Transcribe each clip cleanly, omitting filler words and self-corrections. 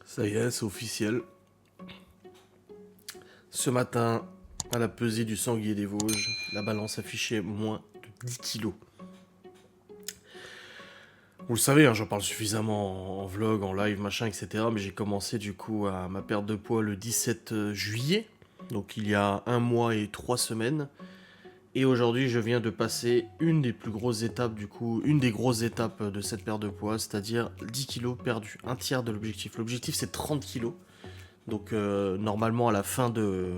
Ça y est, c'est officiel. Ce matin, à la pesée du Sanglier des Vosges, la balance affichait moins de 10 kilos. Vous le savez, hein, j'en parle suffisamment en vlog, en live, machin, etc. Mais j'ai commencé du coup à ma perte de poids le 17 juillet, donc il y a 1 mois et 3 semaines. Et aujourd'hui, je viens de passer une des plus grosses étapes, du coup, une des grosses étapes de cette perte de poids, c'est-à-dire 10 kilos perdus, un tiers de l'objectif. L'objectif, c'est 30 kilos. Donc, normalement, à la fin de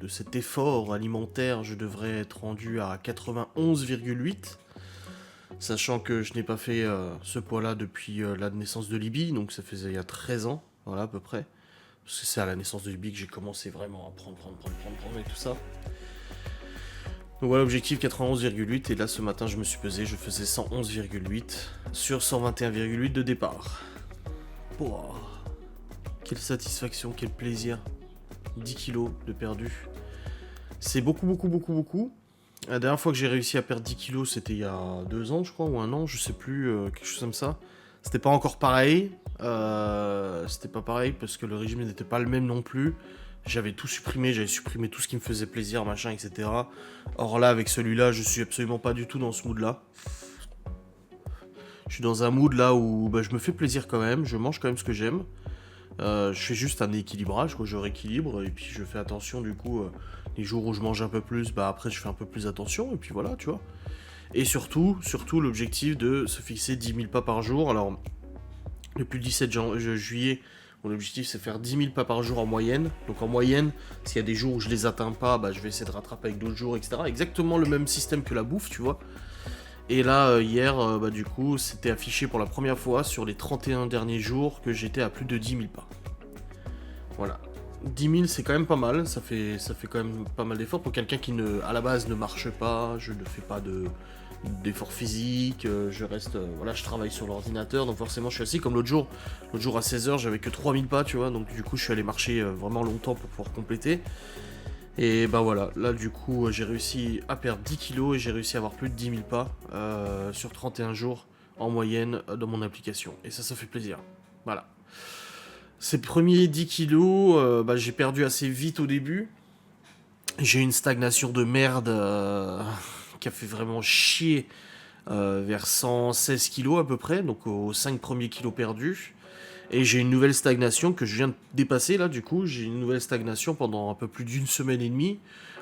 cet effort alimentaire, je devrais être rendu à 91,8. Sachant que je n'ai pas fait ce poids-là depuis la naissance de Libye, donc ça faisait il y a 13 ans, voilà à peu près. Parce que c'est à la naissance de Libye que j'ai commencé vraiment à prendre et tout ça. Donc voilà, objectif 91,8, et là ce matin je me suis pesé, je faisais 111,8 sur 121,8 de départ. Pouah. Quelle satisfaction, quel plaisir. 10 kilos de perdu. C'est beaucoup. La dernière fois que j'ai réussi à perdre 10 kilos, c'était il y a 2 ans, je crois, ou 1 an, je sais plus, quelque chose comme ça. C'était pas encore pareil. C'était pas pareil parce que le régime n'était pas le même non plus. J'avais tout supprimé, j'avais supprimé tout ce qui me faisait plaisir, machin, etc. Or là, avec celui-là, je suis absolument pas du tout dans ce mood-là. Je suis dans un mood là où je me fais plaisir quand même, je mange quand même ce que j'aime. Je fais juste un équilibrage, quoi, je rééquilibre, et puis je fais attention du coup, les jours où je mange un peu plus, après je fais un peu plus attention, et puis voilà, tu vois. Et surtout l'objectif de se fixer 10 000 pas par jour. Alors, depuis le 17 juillet, mon objectif c'est faire 10 000 pas par jour en moyenne. Donc en moyenne, s'il y a des jours où je les atteins pas, je vais essayer de rattraper avec d'autres jours, etc. Exactement le même système que la bouffe, tu vois. Et là, hier, du coup, c'était affiché pour la première fois sur les 31 derniers jours que j'étais à plus de 10 000 pas. Voilà. 10 000, c'est quand même pas mal, ça fait quand même pas mal d'efforts pour quelqu'un qui, à la base, ne marche pas, je ne fais pas d'efforts physiques, je reste, voilà, je travaille sur l'ordinateur, donc forcément je suis assis, comme l'autre jour à 16h, j'avais que 3000 pas, tu vois, donc du coup je suis allé marcher vraiment longtemps pour pouvoir compléter. Et voilà, là du coup j'ai réussi à perdre 10 kilos et j'ai réussi à avoir plus de 10 000 pas sur 31 jours en moyenne dans mon application. Et ça fait plaisir. Voilà. Ces premiers 10 kilos, j'ai perdu assez vite au début. J'ai eu une stagnation de merde qui a fait vraiment chier vers 116 kilos à peu près, donc aux 5 premiers kilos perdus. Et j'ai une nouvelle stagnation que je viens de dépasser là du coup. J'ai une nouvelle stagnation pendant un peu plus d'une semaine et demie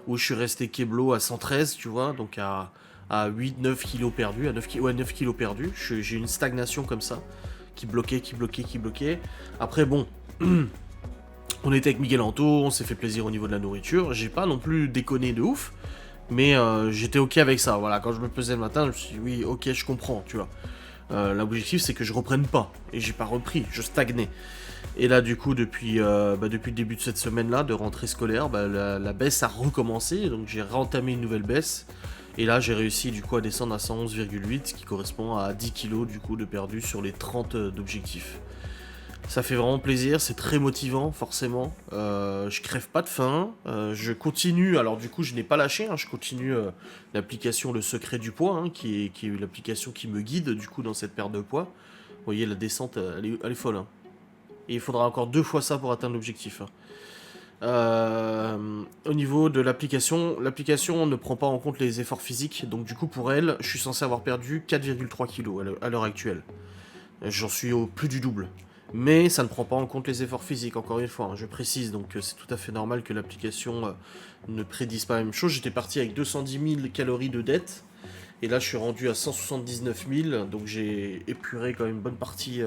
où je suis resté keblo à 113, tu vois, donc à 8-9 kilos perdus, à 9 kilos perdus. J'ai une stagnation comme ça qui bloquait. Après bon, on était avec Miguel Anto, on s'est fait plaisir au niveau de la nourriture. J'ai pas non plus déconné de ouf, mais j'étais ok avec ça. Voilà, quand je me pesais le matin, je me suis dit oui, ok, je comprends, tu vois. L'objectif c'est que je reprenne pas, et j'ai pas repris, je stagnais. Et là du coup depuis le début de cette semaine là de rentrée scolaire, la baisse a recommencé, donc j'ai réentamé une nouvelle baisse. Et là j'ai réussi du coup à descendre à 111,8, ce qui correspond à 10 kilos du coup de perdu sur les 30 d'objectifs. Ça fait vraiment plaisir, c'est très motivant forcément. Je crève pas de faim, je continue. Alors du coup, je n'ai pas lâché, hein, je continue l'application Le Secret du Poids, hein, qui est l'application qui me guide du coup dans cette perte de poids. Vous voyez, la descente, elle est folle. Hein. Et il faudra encore 2 fois ça pour atteindre l'objectif. Hein. Au niveau de l'application ne prend pas en compte les efforts physiques, donc du coup pour elle, je suis censé avoir perdu 4,3 kg à l'heure actuelle. J'en suis au plus du double. Mais ça ne prend pas en compte les efforts physiques, encore une fois, hein, je précise, donc c'est tout à fait normal que l'application ne prédise pas la même chose. J'étais parti avec 210 000 calories de dette, et là je suis rendu à 179 000, donc j'ai épuré quand même une bonne partie,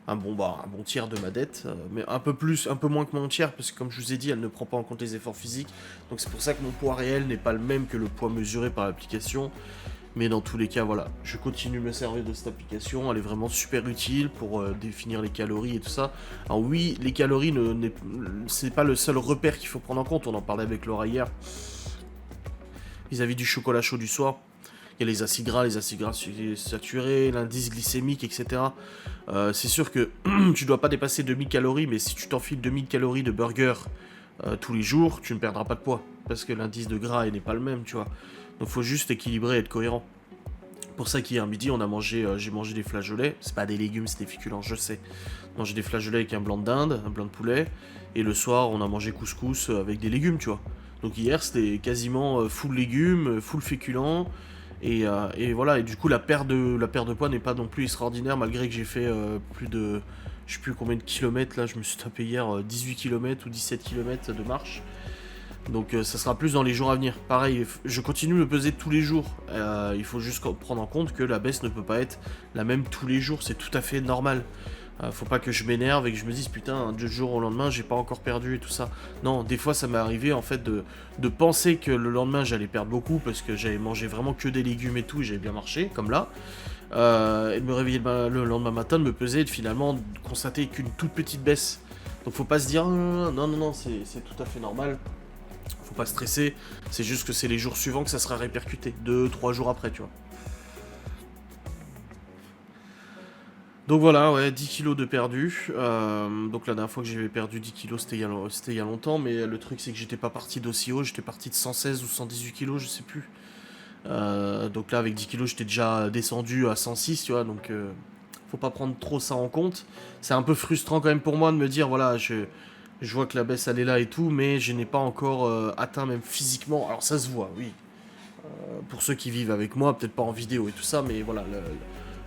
un bon tiers de ma dette, mais un peu moins que mon tiers, parce que comme je vous ai dit, elle ne prend pas en compte les efforts physiques, donc c'est pour ça que mon poids réel n'est pas le même que le poids mesuré par l'application. Mais dans tous les cas, voilà, je continue de me servir de cette application, elle est vraiment super utile pour définir les calories et tout ça. Alors oui, les calories, c'est pas le seul repère qu'il faut prendre en compte, on en parlait avec Laura hier, vis-à-vis du chocolat chaud du soir. Il y a les acides gras saturés, l'indice glycémique, etc. C'est sûr que tu dois pas dépasser 2000 calories, mais si tu t'enfiles 2000 calories de burger tous les jours, tu ne perdras pas de poids, parce que l'indice de gras n'est pas le même, tu vois. Donc faut juste équilibrer et être cohérent. Pour ça qu'hier midi, on a mangé, j'ai mangé des flageolets. C'est pas des légumes, c'est des féculents, je sais. Manger des flageolets avec un blanc de dinde, un blanc de poulet. Et le soir, on a mangé couscous avec des légumes, tu vois. Donc hier, c'était quasiment full légumes, full féculents. Et voilà, et du coup, la perte de poids n'est pas non plus extraordinaire, malgré que j'ai fait plus de... Je sais plus combien de kilomètres, là, je me suis tapé hier 18 kilomètres ou 17 kilomètres de marche. Donc ça sera plus dans les jours à venir. Pareil, je continue de me peser tous les jours. Il faut juste prendre en compte que la baisse ne peut pas être la même tous les jours, c'est tout à fait normal. Faut pas que je m'énerve et que je me dise putain, du jour au lendemain j'ai pas encore perdu et tout ça. Non, des fois ça m'est arrivé en fait de penser que le lendemain j'allais perdre beaucoup parce que j'avais mangé vraiment que des légumes et tout et j'avais bien marché, comme là. Et de me réveiller le lendemain matin, de me peser et de finalement constater qu'une toute petite baisse. Donc faut pas se dire non, c'est tout à fait normal. Faut pas stresser, c'est juste que c'est les jours suivants que ça sera répercuté, 2, 3 jours après, tu vois. Donc voilà, ouais, 10 kilos de perdu. Donc la dernière fois que j'avais perdu 10 kilos, c'était il y a longtemps, mais le truc c'est que j'étais pas parti d'aussi haut, j'étais parti de 116 ou 118 kilos, je sais plus. Donc là, avec 10 kilos, j'étais déjà descendu à 106, tu vois, donc faut pas prendre trop ça en compte. C'est un peu frustrant quand même pour moi de me dire, voilà, je vois que la baisse elle est là et tout, mais je n'ai pas encore atteint même physiquement. Alors ça se voit, oui. Pour ceux qui vivent avec moi, peut-être pas en vidéo et tout ça, mais voilà,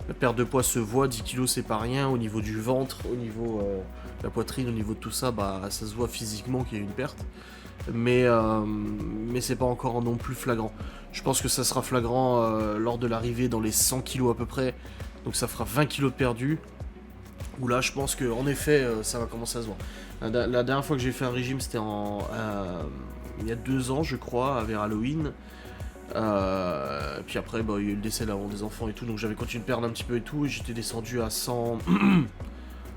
la perte de poids se voit, 10 kilos c'est pas rien, au niveau du ventre, au niveau de la poitrine, au niveau de tout ça, bah ça se voit physiquement qu'il y a une perte. Mais c'est pas encore non plus flagrant. Je pense que ça sera flagrant lors de l'arrivée dans les 100 kilos à peu près, donc ça fera 20 kilos de perdu, où là je pense que en effet ça va commencer à se voir. La dernière fois que j'ai fait un régime c'était il y a 2 ans je crois, vers Halloween. Puis après, bah, il y a eu le décès avant des enfants et tout, donc j'avais continué de perdre un petit peu et tout, et j'étais descendu à 100,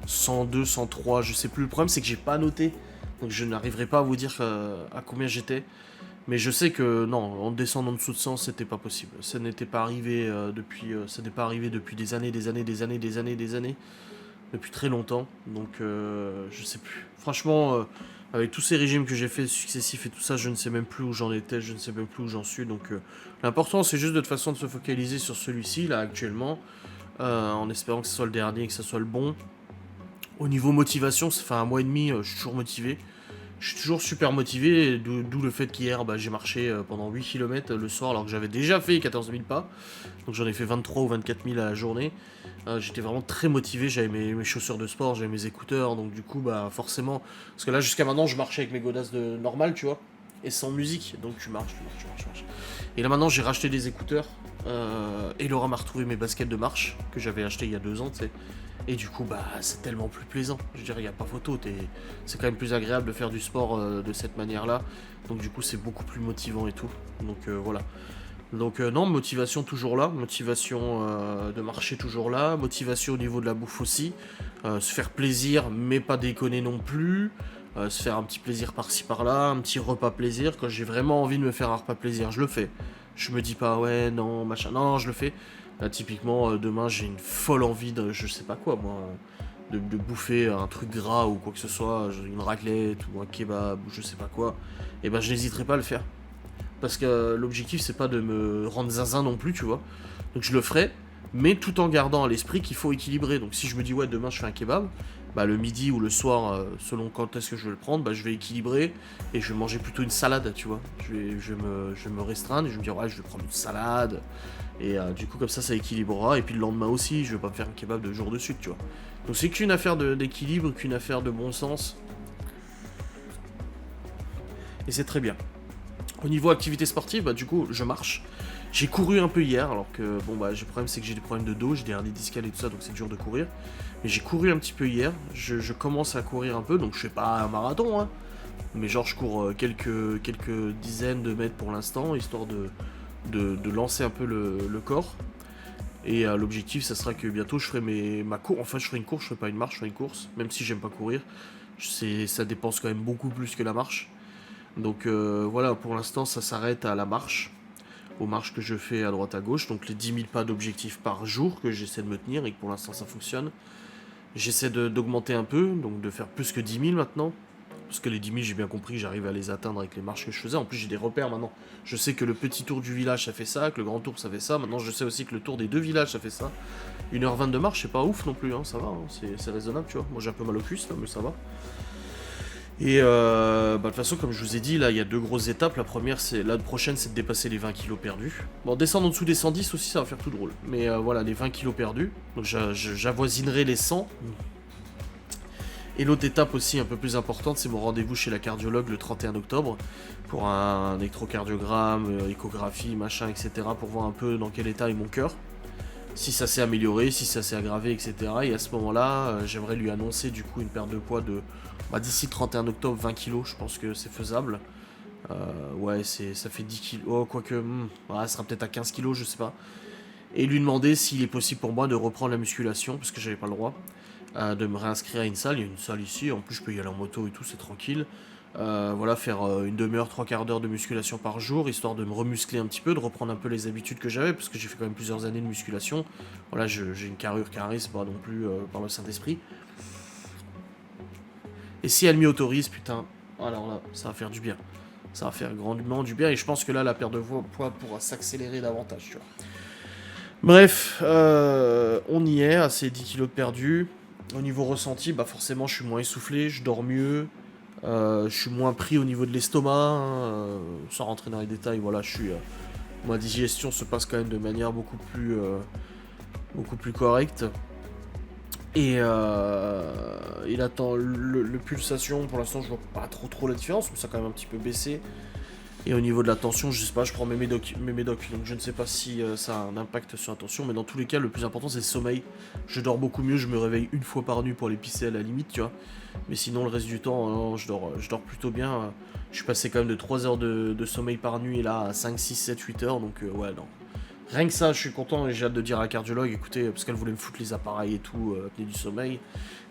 102, 103, je sais plus. Le problème, c'est que j'ai pas noté, donc je n'arriverai pas à vous dire à combien j'étais. Mais je sais que non, en descendant en dessous de 100, c'était pas possible. Ça n'était pas arrivé ça n'est pas arrivé depuis des années, des années, des années, des années, des années, depuis très longtemps. Donc je sais plus. Franchement, avec tous ces régimes que j'ai fait successifs et tout ça, je ne sais même plus où j'en étais, je ne sais même plus où j'en suis. Donc l'important c'est juste de toute façon de se focaliser sur celui-ci là actuellement, en espérant que ce soit le dernier, que ce soit le bon. Au niveau motivation, ça fait un mois et demi, je suis toujours motivé. Je suis toujours super motivé, d'où le fait qu'hier j'ai marché pendant 8 km le soir alors que j'avais déjà fait 14 000 pas. Donc j'en ai fait 23 ou 24 000 à la journée. J'étais vraiment très motivé, j'avais mes chaussures de sport, j'avais mes écouteurs, donc du coup bah forcément... Parce que là jusqu'à maintenant je marchais avec mes godasses de normal, tu vois, et sans musique, donc tu marches, tu marches, tu marches, tu marches. Et là maintenant j'ai racheté des écouteurs, et Laura m'a retrouvé mes baskets de marche que j'avais acheté il y a 2 ans, tu sais. Et du coup bah c'est tellement plus plaisant, je dirais il n'y a pas photo, c'est quand même plus agréable de faire du sport de cette manière-là, donc du coup c'est beaucoup plus motivant et tout, donc voilà. Donc non, motivation toujours là, motivation de marcher toujours là, motivation au niveau de la bouffe aussi, se faire plaisir mais pas déconner non plus, se faire un petit plaisir par-ci par-là, un petit repas plaisir, quand j'ai vraiment envie de me faire un repas plaisir, je le fais. Je me dis pas ouais non machin, non, non je le fais. Là typiquement demain j'ai une folle envie de je sais pas quoi moi, de bouffer un truc gras ou quoi que ce soit, une raclette ou un kebab ou je sais pas quoi, et ben je n'hésiterai pas à le faire. Parce que l'objectif c'est pas de me rendre zinzin non plus, tu vois. Donc je le ferai, mais tout en gardant à l'esprit qu'il faut équilibrer. Donc si je me dis ouais demain je fais un kebab, bah le midi ou le soir, selon quand est-ce que je vais le prendre, bah je vais équilibrer et je vais manger plutôt une salade, tu vois. Je vais me restreindre et je vais me dire ouais je vais prendre une salade. Et du coup comme ça équilibrera. Et puis le lendemain aussi, je vais pas me faire un kebab 2 jours de suite, tu vois. Donc c'est qu'une affaire d'équilibre, qu'une affaire de bon sens. Et c'est très bien. Au niveau activité sportive, bah du coup, je marche. J'ai couru un peu hier, alors que bon bah le problème c'est que j'ai des problèmes de dos, j'ai des hernies discales et tout ça, donc c'est dur de courir. Mais j'ai couru un petit peu hier. Je commence à courir un peu, donc je fais pas un marathon, hein. Mais genre je cours quelques dizaines de mètres pour l'instant, histoire de lancer un peu le corps. Et l'objectif, ça sera que bientôt je ferai ma course. Enfin, je ferai une course, je ferai pas une marche, je ferai une course. Même si j'aime pas courir, ça dépense quand même beaucoup plus que la marche. Donc voilà, pour l'instant ça s'arrête à la marche, aux marches que je fais à droite à gauche, donc les 10 000 pas d'objectif par jour que j'essaie de me tenir et que pour l'instant ça fonctionne. J'essaie d'augmenter un peu, donc de faire plus que 10 000 maintenant, Parce que les 10 000, j'ai bien compris, j'arrive à les atteindre avec les marches que je faisais. En plus, j'ai des repères maintenant. Je sais que le petit tour du village, ça fait ça, que le grand tour, ça fait ça. Maintenant, je sais aussi que le tour des 2 villages, ça fait ça. 1h20 de marche, c'est pas ouf non plus, hein, ça va, hein, c'est raisonnable, tu vois. Moi, j'ai un peu mal au cuisse, là, mais ça va. Et de toute façon, comme je vous ai dit, là, il y a 2 grosses étapes. La prochaine, c'est de dépasser les 20 kilos perdus. Bon, descendre en dessous des 110 aussi, ça va faire tout drôle. Mais voilà, les 20 kilos perdus. Donc, j'avoisinerai les 100. Et l'autre étape aussi un peu plus importante, c'est mon rendez-vous chez la cardiologue le 31 octobre pour un électrocardiogramme, échographie, machin, etc. pour voir un peu dans quel état est mon cœur. Si ça s'est amélioré, si ça s'est aggravé, etc. Et à ce moment-là, j'aimerais lui annoncer du coup une perte de poids de d'ici le 31 octobre 20 kilos, je pense que c'est faisable. Ouais, ça fait 10 kilos, oh, quoique, ça sera peut-être à 15 kilos, je sais pas. Et lui demander s'il est possible pour moi de reprendre la musculation, parce que j'avais pas le droit. De me réinscrire à une salle, il y a une salle ici, en plus je peux y aller en moto et tout, c'est tranquille. Voilà, faire une demi-heure, 3/4 d'heure de musculation par jour, histoire de me remuscler un petit peu, de reprendre un peu les habitudes que j'avais, parce que j'ai fait quand même plusieurs années de musculation. Voilà, j'ai une carrure carrée, c'est pas non plus par le Saint-Esprit. Et si elle m'y autorise, putain, alors là, ça va faire du bien. Ça va faire grandement du bien, et je pense que là, la perte de poids pourra s'accélérer davantage, tu vois. Bref, on y est, à ces 10 kilos de perdus. Au niveau ressenti, bah forcément, je suis moins essoufflé, je dors mieux, je suis moins pris au niveau de l'estomac, hein, sans rentrer dans les détails, voilà, ma digestion se passe quand même de manière beaucoup plus correcte. Et il attend le pulsation, pour l'instant je vois pas trop la différence, mais ça a quand même un petit peu baissé. Et au niveau de la tension, je sais pas, je prends mes médocs, donc je ne sais pas si ça a un impact sur la tension, mais dans tous les cas, le plus important c'est le sommeil. Je dors beaucoup mieux, je me réveille une fois par nuit pour les pisser à la limite, tu vois. Mais sinon, le reste du temps, non, je dors plutôt bien. Je suis passé quand même de 3 heures de sommeil par nuit, et là, à 5, 6, 7, 8 heures, donc ouais, non. Rien que ça, je suis content et j'ai hâte de dire à la cardiologue, écoutez, parce qu'elle voulait me foutre les appareils et tout, apnée du sommeil.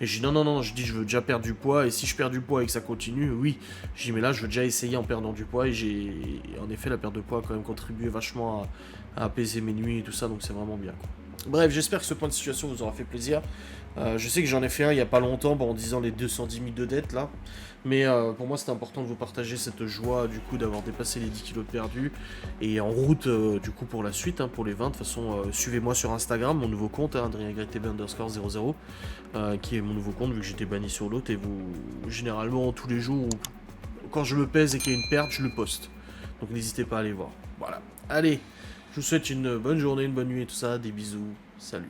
Et je dis non, je dis je veux déjà perdre du poids, et si je perds du poids et que ça continue, oui. Je dis mais là je veux déjà essayer en perdant du poids, et en effet la perte de poids a quand même contribué vachement à apaiser mes nuits et tout ça, donc c'est vraiment bien, quoi. Bref, j'espère que ce point de situation vous aura fait plaisir. Je sais que j'en ai fait un il y a pas longtemps, en disant les 210 000 de dette là. Mais pour moi c'était important de vous partager cette joie du coup d'avoir dépassé les 10 kilos de perdus. Et en route du coup pour la suite, hein, pour les 20. De toute façon, suivez-moi sur Instagram, mon nouveau compte, hein, AdrienGreTV_00, qui est mon nouveau compte vu que j'étais banni sur l'autre. Et vous, généralement tous les jours, quand je me pèse et qu'il y a une perte, je le poste. Donc n'hésitez pas à aller voir. Voilà. Allez, je vous souhaite une bonne journée, une bonne nuit et tout ça. Des bisous. Salut.